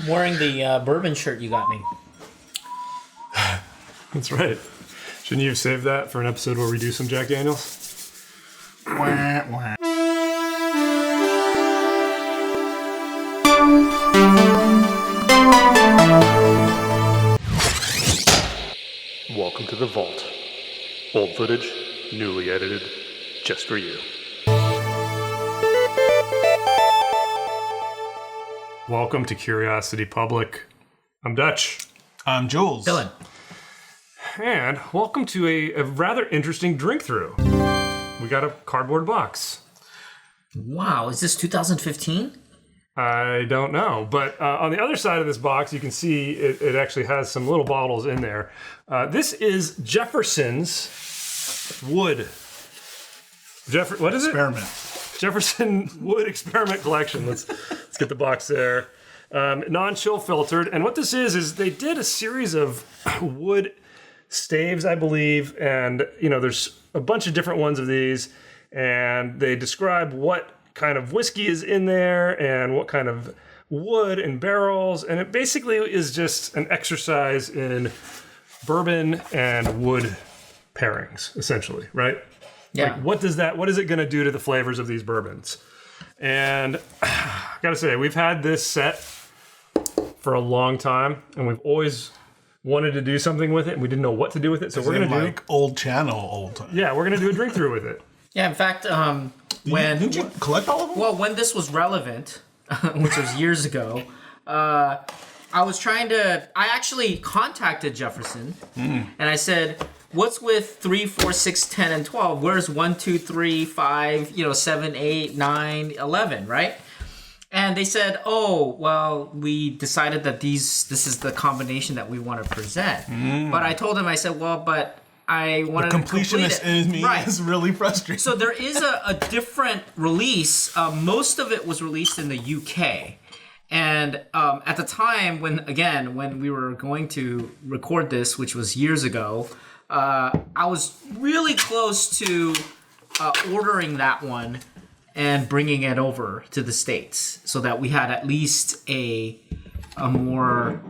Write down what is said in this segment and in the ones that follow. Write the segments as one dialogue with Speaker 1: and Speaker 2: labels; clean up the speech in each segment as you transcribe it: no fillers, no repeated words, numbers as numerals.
Speaker 1: I'm wearing the bourbon shirt you got me.
Speaker 2: That's right. Shouldn't you have saved that for an episode where we do some Jack Daniels?
Speaker 3: Wah, wah.
Speaker 2: Welcome to the vault. Old footage, newly edited, just for you. Welcome to Curiosity Public. I'm Dutch.
Speaker 3: I'm Jules.
Speaker 1: Dylan.
Speaker 2: And welcome to a rather interesting drink-through. We got a cardboard box.
Speaker 1: Wow, is this 2015?
Speaker 2: I don't know, but on the other side of this box, you can see it actually has some little bottles in there. This is Jefferson's wood. What is it?
Speaker 3: Experiment.
Speaker 2: Jefferson wood experiment collection. Let's get the box there. Non-chill filtered, and what this is they did a series of wood staves, I believe, and there's a bunch of different ones of these, and they describe what kind of whiskey is in there and what kind of wood and barrels, and it basically is just an exercise in bourbon and wood pairings, essentially, right?
Speaker 1: Yeah.
Speaker 2: Like, what is it going to do to the flavors of these bourbons? And I gotta say, we've had this set for a long time, and we've always wanted to do something with it, and we didn't know what to do with it. So we're gonna do
Speaker 3: old time.
Speaker 2: Yeah, we're gonna do a drink through with it.
Speaker 1: Yeah, in fact,
Speaker 3: Didn't you collect all of them?
Speaker 1: Well, when this was relevant, which was years ago, I actually contacted Jefferson, and I said, what's with 3, 4, 6, 10, and 12? Where's 1, 2, 3, 5, 7, 8, 9, 11, right? And they said, oh, well, we decided that this is the combination that we want to present. But I told him, I said, well, but I wanted
Speaker 3: The
Speaker 1: to complete
Speaker 3: completionist
Speaker 1: it.
Speaker 3: in me
Speaker 1: Right.
Speaker 3: is really frustrating.
Speaker 1: So there is a different release. Most of it was released in the UK. And at the time when we were going to record this, which was years ago, I was really close to ordering that one and bringing it over to the States so that we had at least a more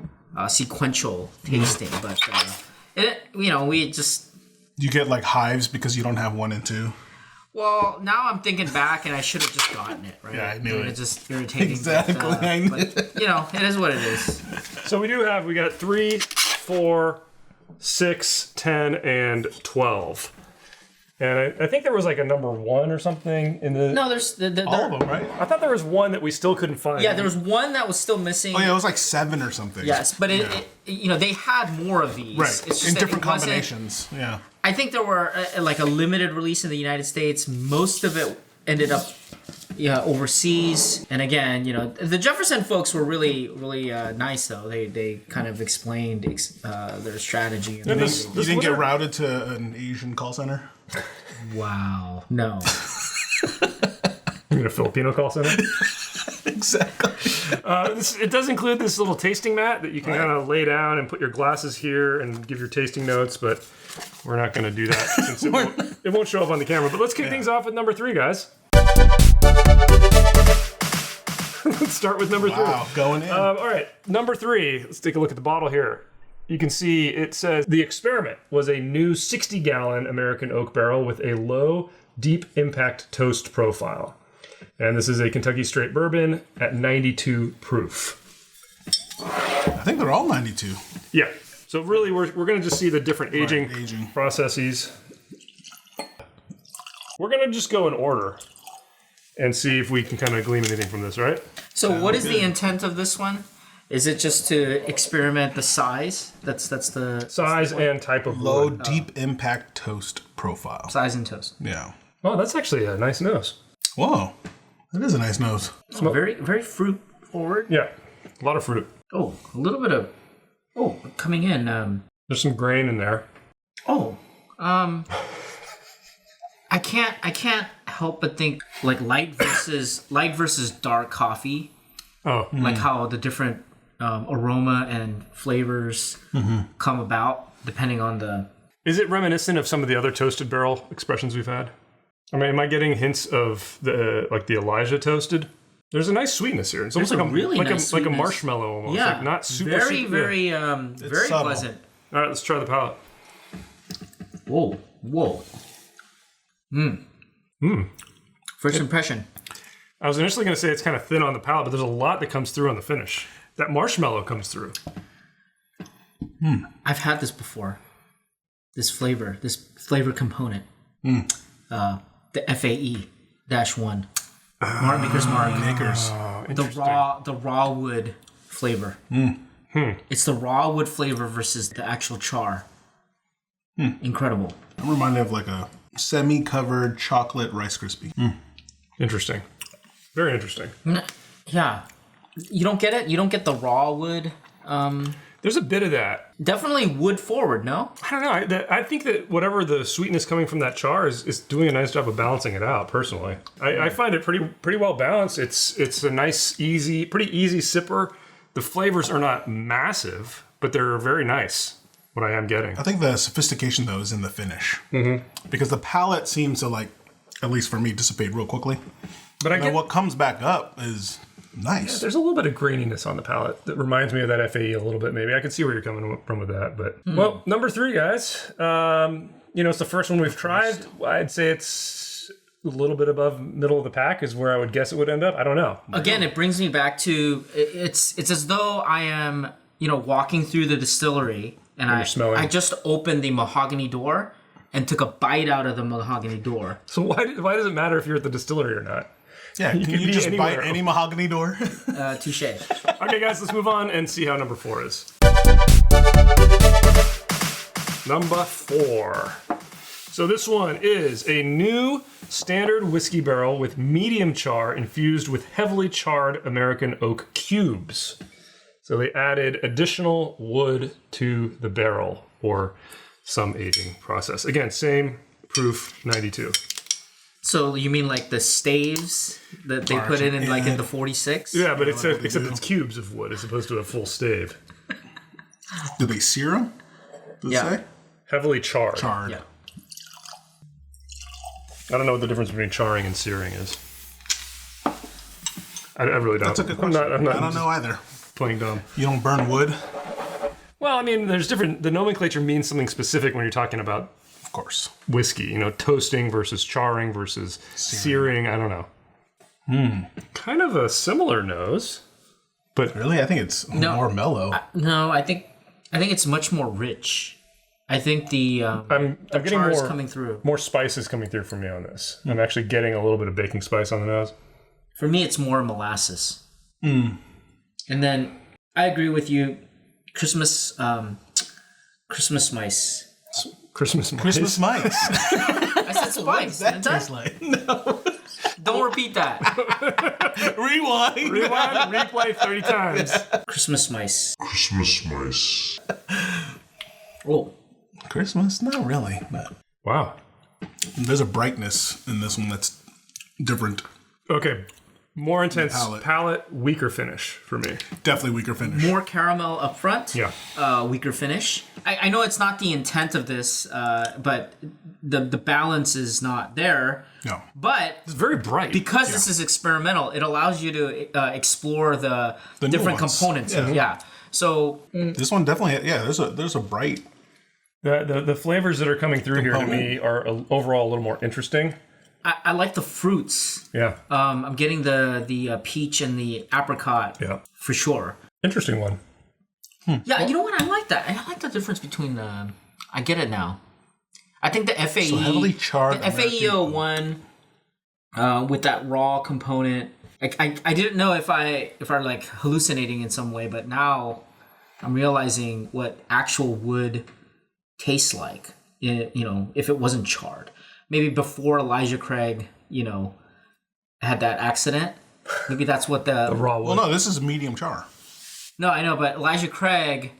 Speaker 1: sequential tasting. But we just...
Speaker 3: You get like hives because you don't have 1 and 2.
Speaker 1: Well, now I'm thinking back, and I should have just gotten it, right?
Speaker 3: Yeah, I knew it.
Speaker 1: It's just irritating.
Speaker 3: Exactly, I knew
Speaker 1: but, it is what it is.
Speaker 2: So we got 3, 4, 6, 10, and 12. And I think there was like a number 1 or something in the...
Speaker 1: No, there's...
Speaker 3: All of them, right?
Speaker 2: I thought there was one that we still couldn't find.
Speaker 1: Yeah, there was one that was still missing.
Speaker 3: Oh, yeah, it was like 7 or something.
Speaker 1: Yes, but they had more of these.
Speaker 3: Right,
Speaker 1: It's just
Speaker 3: in
Speaker 1: that
Speaker 3: different
Speaker 1: it wasn't-
Speaker 3: combinations. Yeah.
Speaker 1: I think there were like a limited release in the United States. Most of it ended up overseas. And again, the Jefferson folks were really, really nice, though. They kind of explained their strategy. And
Speaker 3: You didn't get routed to an Asian call center?
Speaker 1: Wow. No.
Speaker 2: You mean a Filipino call center?
Speaker 3: Exactly.
Speaker 2: It does include this little tasting mat that you can kind of lay down and put your glasses here and give your tasting notes, but we're not going to do that since it won't show up on the camera. But let's kick things off with number 3, guys. Let's start with number 3.
Speaker 3: Wow, going in.
Speaker 2: All right, number 3. Let's take a look at the bottle here. You can see it says the experiment was a new 60-gallon American oak barrel with a low, deep impact toast profile. And this is a Kentucky straight bourbon at 92 proof.
Speaker 3: I think they're all 92.
Speaker 2: Yeah. So really, we're going to just see the different aging
Speaker 3: aging.
Speaker 2: processes. We're going to just go in order and see if we can kind of glean anything from this, right?
Speaker 1: So what is the intent of this one? Is it just to experiment the size? That's the
Speaker 2: Size and type of
Speaker 3: Low,
Speaker 2: wood.
Speaker 3: deep impact toast profile.
Speaker 1: size and toast.
Speaker 3: Yeah.
Speaker 2: Oh, that's actually a nice nose.
Speaker 3: Whoa. That is a nice nose.
Speaker 1: Oh, very, very fruit forward.
Speaker 2: Yeah. A lot of fruit.
Speaker 1: Oh, a little bit of... Oh, coming in.
Speaker 2: There's some grain in there.
Speaker 1: I can't help but think like light versus dark coffee.
Speaker 2: Oh.
Speaker 1: Like how the different aroma and flavors come about depending on the...
Speaker 2: Is it reminiscent of some of the other toasted barrel expressions we've had? I mean, am I getting hints of the Elijah toasted? There's a nice sweetness here. It's almost
Speaker 1: There's
Speaker 2: like
Speaker 1: a really nice
Speaker 2: like a
Speaker 1: sweetness.
Speaker 2: marshmallow almost.
Speaker 1: Yeah,
Speaker 2: Like not super
Speaker 1: very,
Speaker 2: super,
Speaker 1: very,
Speaker 2: yeah.
Speaker 1: very
Speaker 3: subtle.
Speaker 1: pleasant.
Speaker 2: All right, let's try the palate.
Speaker 1: Whoa. First impression.
Speaker 2: I was initially going to say it's kind of thin on the palate, but there's a lot that comes through on the finish. That marshmallow comes through.
Speaker 1: I've had this before. This flavor component. The FAE-1. Maker's Mark. The raw wood flavor. It's the raw wood flavor versus the actual char. Incredible.
Speaker 3: I'm reminded of like a semi-covered chocolate Rice Krispie.
Speaker 2: Interesting. Very interesting.
Speaker 1: Yeah. You don't get it? You don't get the raw wood?
Speaker 2: There's a bit of that.
Speaker 1: Definitely wood forward, no?
Speaker 2: I don't know. I think that whatever the sweetness coming from that char is doing a nice job of balancing it out, personally. I find it pretty well balanced. It's a nice, pretty easy sipper. The flavors are not massive, but they're very nice, what I am getting.
Speaker 3: I think the sophistication, though, is in the finish. Because the palate seems to, like, at least for me, dissipate real quickly.
Speaker 2: But
Speaker 3: And what comes back up is nice.
Speaker 2: There's a little bit of graininess on the palate that reminds me of that FAE a little bit, maybe. I can see where you're coming from with that. But well, number 3, guys. It's the first one we've tried. I'd say it's a little bit above middle of the pack is where I would guess it would end up. I don't know.
Speaker 1: Again, it brings me back to it's as though I am, walking through the distillery and I just opened the mahogany door and took a bite out of the mahogany door.
Speaker 2: So why does it matter if you're at the distillery or not?
Speaker 3: Yeah, can you just
Speaker 2: anywhere.
Speaker 3: bite any mahogany door?
Speaker 1: Touche.
Speaker 2: Okay, guys, let's move on and see how number 4 is. Number 4. So this one is a new standard whiskey barrel with medium char infused with heavily charred American oak cubes. So they added additional wood to the barrel for some aging process. Again, same proof, 92.
Speaker 1: So you mean like the staves that they put in the 46?
Speaker 2: Yeah, but except it's cubes of wood as opposed to a full stave.
Speaker 3: Do they sear them? Does it say?
Speaker 2: Heavily charred.
Speaker 3: Charred.
Speaker 1: Yeah.
Speaker 2: I don't know what the difference between charring and searing is. I really don't.
Speaker 3: That's a good question.
Speaker 2: I'm not
Speaker 3: I don't know either.
Speaker 2: playing dumb.
Speaker 3: You don't burn wood?
Speaker 2: Well, I mean, there's different. The nomenclature means something specific when you're talking about
Speaker 3: Of course.
Speaker 2: whiskey. Toasting versus charring versus searing. I don't know. Kind of a similar nose, but
Speaker 3: Really? I think it's more mellow.
Speaker 1: No, I think it's much more rich. I think the
Speaker 2: I'm getting
Speaker 1: char is
Speaker 2: more
Speaker 1: coming through.
Speaker 2: more spices coming through for me on this. I'm actually getting a little bit of baking spice on the nose.
Speaker 1: For me, it's more molasses. And then I agree with you. Christmas mice.
Speaker 2: Christmas mice.
Speaker 3: Christmas mice.
Speaker 1: I said spice.
Speaker 3: that
Speaker 1: didn't I?
Speaker 3: tastes like? No.
Speaker 1: Don't repeat that.
Speaker 3: Rewind.
Speaker 2: Rewind, replay 30 times.
Speaker 1: Christmas mice.
Speaker 4: Christmas mice.
Speaker 1: Oh,
Speaker 3: Christmas? Not really. But
Speaker 2: Wow.
Speaker 3: there's a brightness in this one that's different.
Speaker 2: Okay. More intense
Speaker 3: Palate.
Speaker 2: palate, weaker finish for me.
Speaker 3: Definitely weaker finish.
Speaker 1: more caramel up front.
Speaker 2: Yeah.
Speaker 1: Weaker finish. I know it's not the intent of this, but the balance is not there.
Speaker 3: No.
Speaker 1: But
Speaker 2: It's very bright.
Speaker 1: because this is experimental, it allows you to explore the different
Speaker 3: nuance.
Speaker 1: components. Yeah. So
Speaker 3: This one definitely, there's a bright.
Speaker 2: The flavors that are coming through here to me are overall a little more interesting.
Speaker 1: I like the fruits.
Speaker 2: Yeah.
Speaker 1: I'm getting the peach and the apricot
Speaker 2: Yeah.
Speaker 1: for sure.
Speaker 2: Interesting one.
Speaker 1: Yeah, you know what? I like that. I like the difference between the. I get it now. I think the FAE,
Speaker 3: So heavily charred
Speaker 1: the FAE-01 with that raw component. I didn't know if I like hallucinating in some way, but now I'm realizing what actual wood tastes like. If it wasn't charred. Maybe before Elijah Craig, had that accident. Maybe that's what the
Speaker 2: Raw wood.
Speaker 3: Well, no, this is medium char.
Speaker 1: No, I know, but Elijah Craig,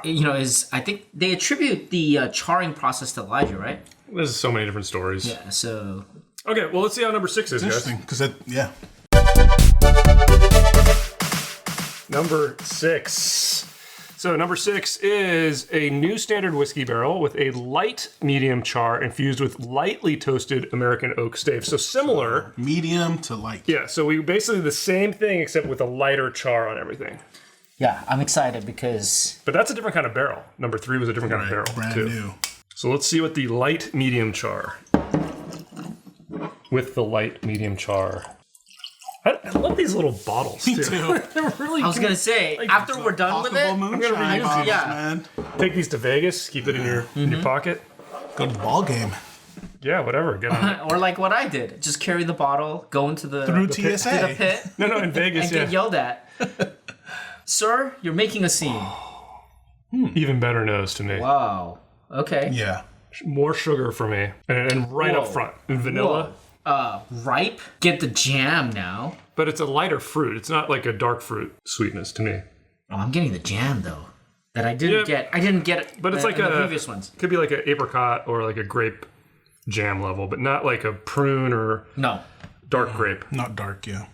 Speaker 1: is, I think they attribute the charring process to Elijah, right?
Speaker 2: There's so many different stories.
Speaker 1: Yeah, so.
Speaker 2: Okay, well, let's see how number 6 is, guys.
Speaker 3: Interesting, because yeah.
Speaker 2: Number 6. So number 6 is a new standard whiskey barrel with a light medium char infused with lightly toasted American oak stave. So similar.
Speaker 3: Medium to light.
Speaker 2: Yeah, so we basically the same thing except with a lighter char on everything.
Speaker 1: Yeah, I'm excited because...
Speaker 2: But that's a different kind of barrel. Number 3 was a different kind of barrel,
Speaker 3: Brand
Speaker 2: too.
Speaker 3: new.
Speaker 2: So let's see what the light medium char. With the light medium char. I love these little bottles, too. They're really
Speaker 1: I was going to say, after we're done with it...
Speaker 3: Possible moonshine
Speaker 2: reuse
Speaker 3: bottles,
Speaker 1: yeah.
Speaker 3: man.
Speaker 2: Take these to Vegas, keep it in your pocket.
Speaker 3: Go to the ball game.
Speaker 2: Yeah, whatever. Get on it.
Speaker 1: Or like what I did. Just carry the bottle, go into the...
Speaker 3: Through
Speaker 1: to the
Speaker 3: TSA.
Speaker 1: pit,
Speaker 2: No, in Vegas,
Speaker 1: and
Speaker 2: yeah.
Speaker 1: get yelled at. Sir, you're making a scene.
Speaker 2: Even better nose to me.
Speaker 1: Wow. Okay.
Speaker 3: Yeah.
Speaker 2: More sugar for me. And right up
Speaker 1: Whoa.
Speaker 2: front. And vanilla.
Speaker 1: Ripe. Get the jam now.
Speaker 2: But it's a lighter fruit. It's not like a dark fruit sweetness to me.
Speaker 1: Oh, I'm getting the jam though. That I didn't get. I didn't get it.
Speaker 2: But it's like
Speaker 1: in the
Speaker 2: a
Speaker 1: previous ones.
Speaker 2: Could be like an apricot or like a grape jam level, but not like a prune or
Speaker 1: No.
Speaker 2: dark grape.
Speaker 3: Not dark, yeah.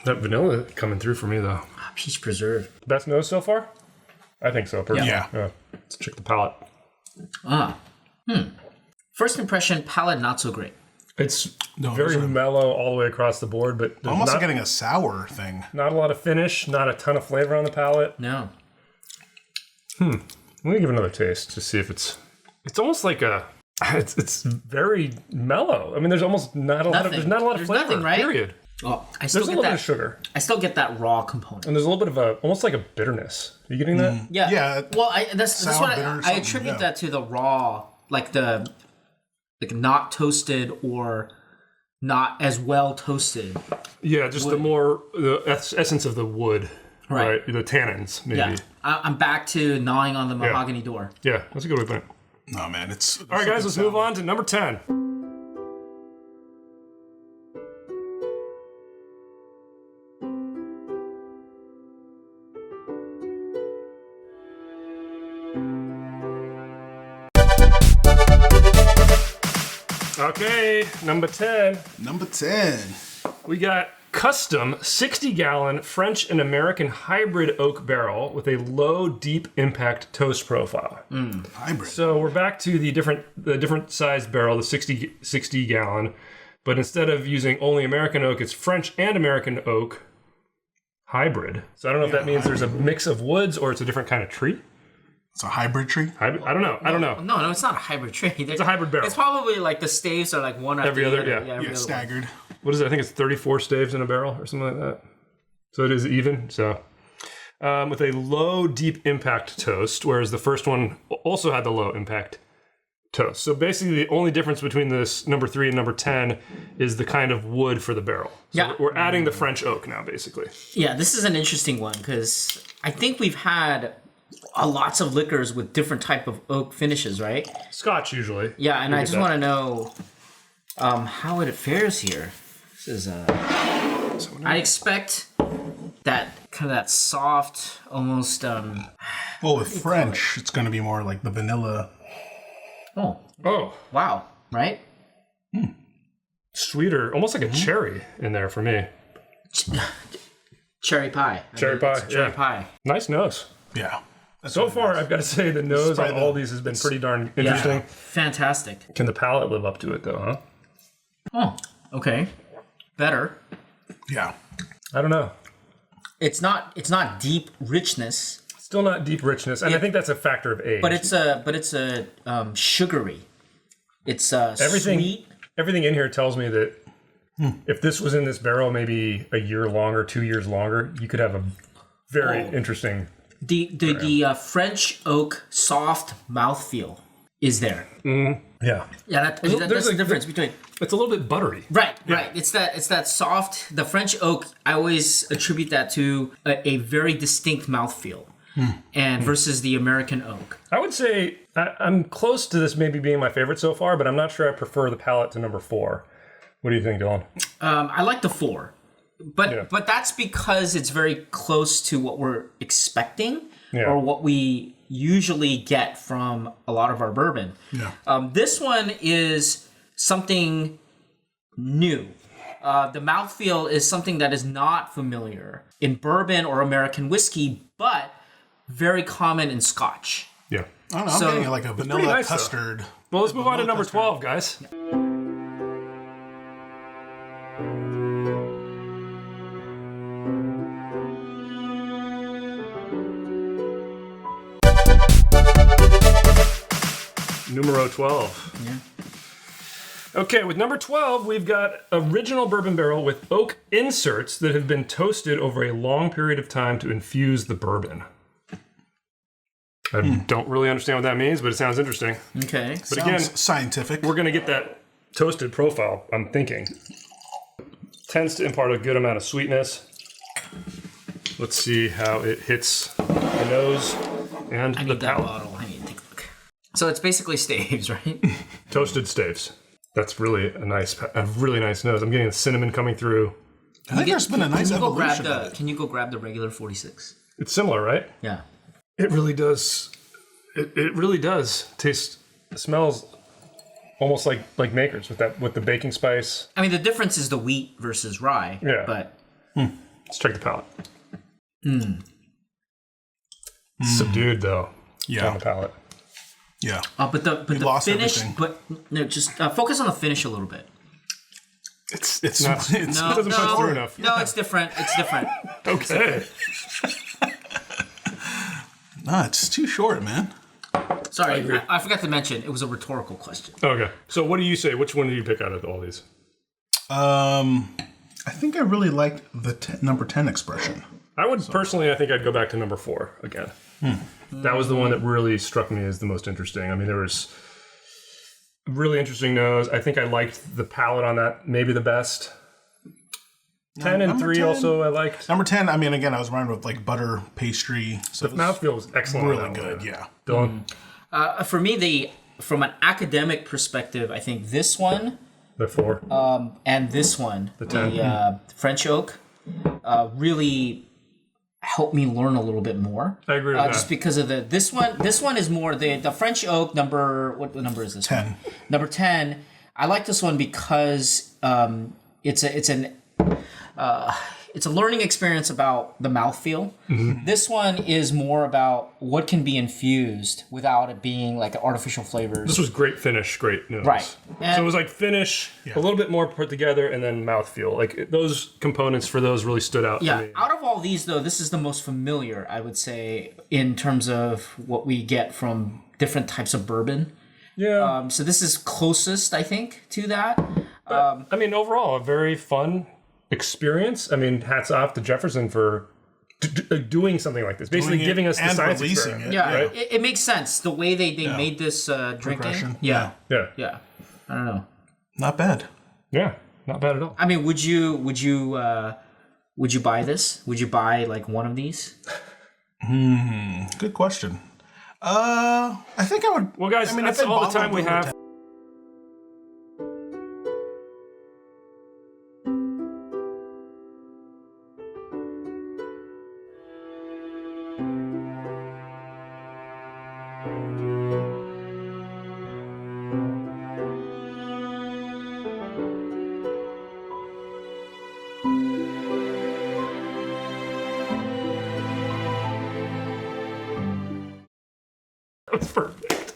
Speaker 2: That vanilla coming through for me though.
Speaker 1: Peach preserve.
Speaker 2: Best nose so far? I think so. Personally.
Speaker 3: Yeah.
Speaker 2: Let's check the palate.
Speaker 1: First impression, palate not so great.
Speaker 2: It's
Speaker 3: No,
Speaker 2: very
Speaker 3: those are-
Speaker 2: mellow all the way across the board, but there's
Speaker 3: Almost
Speaker 2: not,
Speaker 3: getting a sour thing.
Speaker 2: not a lot of finish, not a ton of flavor on the palate.
Speaker 1: No.
Speaker 2: Let me give it another taste to see if it's almost like a it's very mellow. I mean, there's almost not a lot of
Speaker 1: Nothing.
Speaker 2: there's not a lot of
Speaker 1: There's
Speaker 2: flavor.
Speaker 1: nothing, right?
Speaker 2: Period.
Speaker 1: Well, I still
Speaker 2: There's a
Speaker 1: get
Speaker 2: little bit
Speaker 1: that.
Speaker 2: of sugar,
Speaker 1: I still get that raw component.
Speaker 2: and there's a little bit of a almost like a bitterness. Are you getting that?
Speaker 1: Yeah.
Speaker 3: Yeah.
Speaker 1: Well, that's
Speaker 3: Sour,
Speaker 1: what
Speaker 3: bitter or
Speaker 1: I
Speaker 3: something,
Speaker 1: attribute
Speaker 3: yeah.
Speaker 1: that to the raw, like the not toasted or not as well toasted.
Speaker 2: Yeah, just the essence of the wood,
Speaker 1: Right.
Speaker 2: The tannins, maybe.
Speaker 1: Yeah. I'm back to gnawing on the mahogany door.
Speaker 2: Yeah, that's a good way to put it.
Speaker 3: No, man, it's...
Speaker 2: All right, guys, let's move on to number 10. Okay, number 10.
Speaker 3: Number 10.
Speaker 2: We got custom 60-gallon French and American hybrid oak barrel with a low, deep impact toast profile.
Speaker 3: Hybrid.
Speaker 2: So we're back to the different sized barrel, the 60 gallon, but instead of using only American oak, it's French and American oak hybrid. So I don't know if that means there's a mix of woods or it's a different kind of tree.
Speaker 3: It's a hybrid tree.
Speaker 2: I don't know.
Speaker 1: No, it's not a hybrid tree.
Speaker 2: It's a hybrid barrel.
Speaker 1: It's probably like the staves are like one after
Speaker 2: Every
Speaker 1: the
Speaker 2: other-
Speaker 1: other.
Speaker 2: yeah.
Speaker 1: every
Speaker 3: Yeah,
Speaker 1: other one.
Speaker 3: staggered.
Speaker 2: What is it? I think it's 34 staves in a barrel or something like that. So it is even. So with a low, deep impact toast, whereas the first one also had the low impact toast. So basically, the only difference between this number 3 and number 10 is the kind of wood for the barrel. So
Speaker 1: Yeah.
Speaker 2: we're adding the French oak now, basically.
Speaker 1: Yeah, this is an interesting one because I think we've had lots of liquors with different type of oak finishes, right?
Speaker 2: Scotch usually.
Speaker 1: Yeah, and
Speaker 2: We
Speaker 1: I
Speaker 2: get
Speaker 1: just
Speaker 2: that.
Speaker 1: want to know how it fares here. This is I expect that kind of that soft, almost.
Speaker 3: Well, with French, it's going to be more like the vanilla.
Speaker 2: Oh,
Speaker 1: Wow! Right?
Speaker 2: sweeter, almost like a cherry in there for me.
Speaker 1: Cherry pie.
Speaker 2: Cherry pie,
Speaker 1: Cherry
Speaker 2: yeah.
Speaker 1: pie.
Speaker 2: Nice nose.
Speaker 3: Yeah. That's
Speaker 2: So
Speaker 3: what it
Speaker 2: far,
Speaker 3: is.
Speaker 2: I've got to say the nose on
Speaker 3: Spray
Speaker 2: all
Speaker 3: the-
Speaker 2: these has been pretty darn interesting.
Speaker 1: Fantastic.
Speaker 2: Can the palate live up to it though, huh?
Speaker 1: Oh, okay. Better.
Speaker 3: Yeah.
Speaker 2: I don't know.
Speaker 1: It's not deep richness,
Speaker 2: Still not deep richness, and I think that's a factor of age.
Speaker 1: but it's a sugary. It's
Speaker 2: Everything-
Speaker 1: sweet.
Speaker 2: Everything in here tells me that if this was in this barrel maybe a year longer, 2 years longer, you could have a very interesting.
Speaker 1: The French oak soft mouthfeel is there.
Speaker 2: Yeah.
Speaker 1: Yeah, that's
Speaker 2: there's
Speaker 1: the
Speaker 2: a-
Speaker 1: difference between.
Speaker 2: It's a little bit buttery.
Speaker 1: Right. It's that soft. The French oak. I always attribute that to a very distinct mouthfeel, and versus the American oak.
Speaker 2: I would say I'm close to this maybe being my favorite so far, but I'm not sure I prefer the palate to number 4. What do you think, Dylan?
Speaker 1: I like the 4, but that's because it's very close to what we're expecting or what we usually get from a lot of our bourbon.
Speaker 3: Yeah.
Speaker 1: This one is something new. The mouthfeel is something that is not familiar in bourbon or American whiskey, but very common in Scotch.
Speaker 2: Yeah.
Speaker 3: I don't know. I'm
Speaker 1: So-
Speaker 3: getting like a vanilla
Speaker 2: nice, though.
Speaker 3: custard.
Speaker 2: Well, let's move on to
Speaker 3: Vanilla
Speaker 2: number
Speaker 3: custard.
Speaker 2: 12, guys. Numero 12.
Speaker 1: Yeah.
Speaker 2: Okay, with number 12, we've got original bourbon barrel with oak inserts that have been toasted over a long period of time to infuse the bourbon. I don't really understand what that means, but it sounds interesting.
Speaker 1: Okay.
Speaker 2: But again,
Speaker 3: Sounds scientific.
Speaker 2: we're going to get that toasted profile, I'm thinking. Tends to impart a good amount of sweetness. Let's see how it hits the nose and
Speaker 1: I
Speaker 2: the
Speaker 1: need that
Speaker 2: palate.
Speaker 1: bottle. I need to take a look. So it's basically staves, right?
Speaker 2: Toasted staves. That's really a really nice nose. I'm getting the cinnamon coming through.
Speaker 3: I think there's been a nice evolution of it.
Speaker 1: Can you go grab the regular 46?
Speaker 2: It's similar, right?
Speaker 1: Yeah.
Speaker 2: It really does. It really does taste. It smells almost like Makers with the baking spice.
Speaker 1: I mean, the difference is the wheat versus rye.
Speaker 2: Yeah.
Speaker 1: But
Speaker 2: Let's check the palate. Subdued though.
Speaker 3: Yeah.
Speaker 2: On the palate.
Speaker 3: Yeah.
Speaker 1: but the
Speaker 3: lost
Speaker 1: finish.
Speaker 3: everything.
Speaker 1: But no, just focus on the finish a little bit.
Speaker 2: It's
Speaker 3: not.
Speaker 2: it doesn't punch through enough.
Speaker 1: No, it's different. It's different.
Speaker 2: Okay.
Speaker 3: Nah, it's too short, man.
Speaker 1: Sorry,
Speaker 2: agree.
Speaker 1: I forgot to mention it was a rhetorical question.
Speaker 2: Okay. So what do you say? Which one do you pick out of all these?
Speaker 3: I think I really liked the number 10 expression.
Speaker 2: I would personally, I think I'd go back to number 4 again. That was the one that really struck me as the most interesting. I mean, there was a really interesting nose. I think I liked the palate on that maybe the best. 10 and
Speaker 3: number
Speaker 2: 3
Speaker 3: 10.
Speaker 2: also I liked.
Speaker 3: Number 10, I mean, again, I was reminded of like butter pastry. So
Speaker 2: The mouthfeel was excellent. on
Speaker 3: really
Speaker 2: that one.
Speaker 3: good, yeah.
Speaker 2: Dylan,
Speaker 1: For me, from an academic perspective, I think this one
Speaker 2: the 4.
Speaker 1: and this one, the
Speaker 2: 10.
Speaker 1: French oak, really helped me learn a little bit more.
Speaker 2: I agree with that.
Speaker 1: Just because of this one. This one is more the French oak number. What number is this?
Speaker 3: 10.
Speaker 1: Number 10. I like this one because it's a learning experience about the mouthfeel. This one is more about what can be infused without it being like artificial flavors.
Speaker 2: This was great finish, great nose.
Speaker 1: Right.
Speaker 2: So
Speaker 1: And-
Speaker 2: it was like finish, a little bit more put together, and then mouthfeel. Like those components for those really stood out to
Speaker 1: Yeah,
Speaker 2: me.
Speaker 1: out of all these though, this is the most familiar, I would say, in terms of what we get from different types of bourbon.
Speaker 2: Yeah.
Speaker 1: So this is closest, I think, to that.
Speaker 2: I mean, overall, a very fun experience. I mean, hats off to Jefferson for doing something like this. Basically
Speaker 3: Doing it
Speaker 2: giving us the
Speaker 3: and
Speaker 2: science
Speaker 3: releasing
Speaker 2: experiment.
Speaker 3: it.
Speaker 1: Yeah,
Speaker 3: Right.
Speaker 1: it makes sense the way they made this drinking.
Speaker 3: Progression.
Speaker 1: Yeah,
Speaker 2: Yeah.
Speaker 1: yeah. I don't know.
Speaker 3: Not bad.
Speaker 2: Yeah. Not bad at all.
Speaker 1: I mean, would you buy this? Would you buy like one of these?
Speaker 3: Good question. I think I would.
Speaker 2: Well, guys,
Speaker 3: I mean,
Speaker 2: that's
Speaker 3: if they
Speaker 2: all the
Speaker 3: bottled
Speaker 2: time we
Speaker 3: number
Speaker 2: have.
Speaker 3: 10
Speaker 2: That's perfect.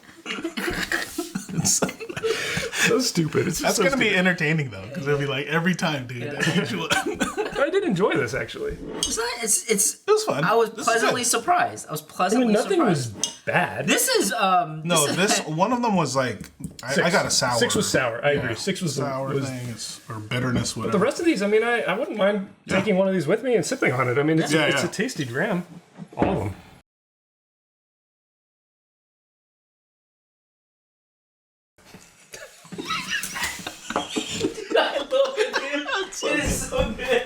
Speaker 2: So stupid. It's just
Speaker 3: That's
Speaker 2: so
Speaker 3: gonna be
Speaker 2: stupid.
Speaker 3: entertaining though, because it'll be like every time, dude.
Speaker 2: I did enjoy this actually.
Speaker 1: It's
Speaker 3: It was fun.
Speaker 1: I was
Speaker 3: This is
Speaker 1: pleasantly
Speaker 3: good.
Speaker 1: surprised. I was
Speaker 2: I
Speaker 1: pleasantly
Speaker 2: mean, nothing
Speaker 1: surprised.
Speaker 2: was bad.
Speaker 1: This is
Speaker 3: No, this one of them was like I got a sour.
Speaker 2: 6 was sour. I agree. 6 was
Speaker 3: sour
Speaker 2: was
Speaker 3: thing, or bitterness, whatever.
Speaker 2: the rest of these. I mean, I wouldn't mind taking one of these with me and sipping on it. I mean, it's
Speaker 3: Yeah,
Speaker 2: it's
Speaker 3: yeah.
Speaker 2: a tasty dram. All of them.
Speaker 1: I love it, dude. It is so good.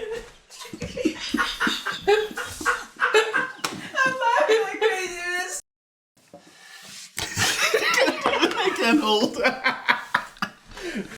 Speaker 1: I'm laughing like crazy.
Speaker 3: I can't hold.